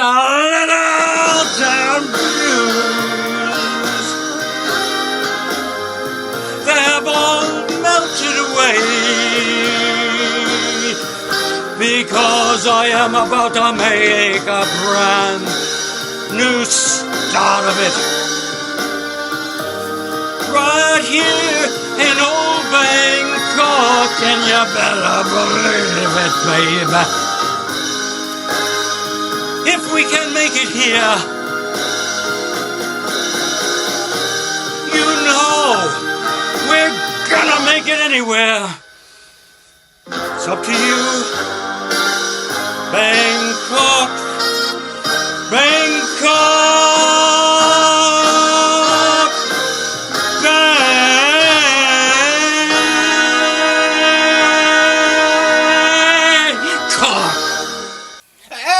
a little town blues. They have all melted away, because I am about to make a brand new start of it. Right here in old Bangkok, and you better believe it, baby. If we can make it here, you know we're gonna make it anywhere. It's up to you, Bangkok.